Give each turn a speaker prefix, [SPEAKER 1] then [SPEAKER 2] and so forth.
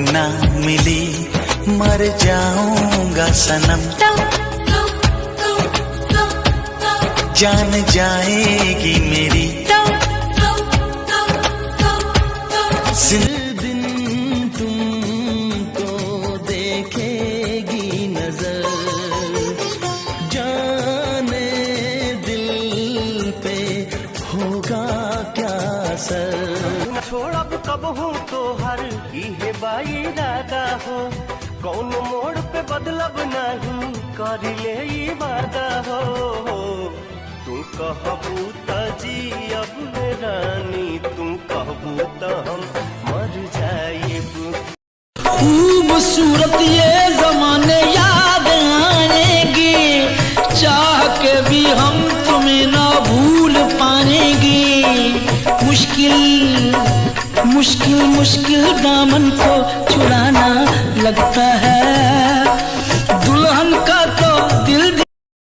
[SPEAKER 1] ना मिली मर जाऊंगा सनम, जान जाएगी मेरी दिन तुमको देखेगी नजर, जाने दिल पे होगा क्या असर।
[SPEAKER 2] छोड़ अब कब हूँ तो हर ही है बाई दादा हो, कौन मोड़ पे बदलब नहीं कर ले वादा हो। तू कहबू त जी अब रानी, तू कहबू त हम मर जाएब।
[SPEAKER 3] खूबसूरत ये जमाने याद आएंगे, चाह के भी हम तुम्हें ना भूल पाएंगे। मुश्किल मुश्किल मुश्किल दामन को छुड़ाना लगता है, दुल्हन का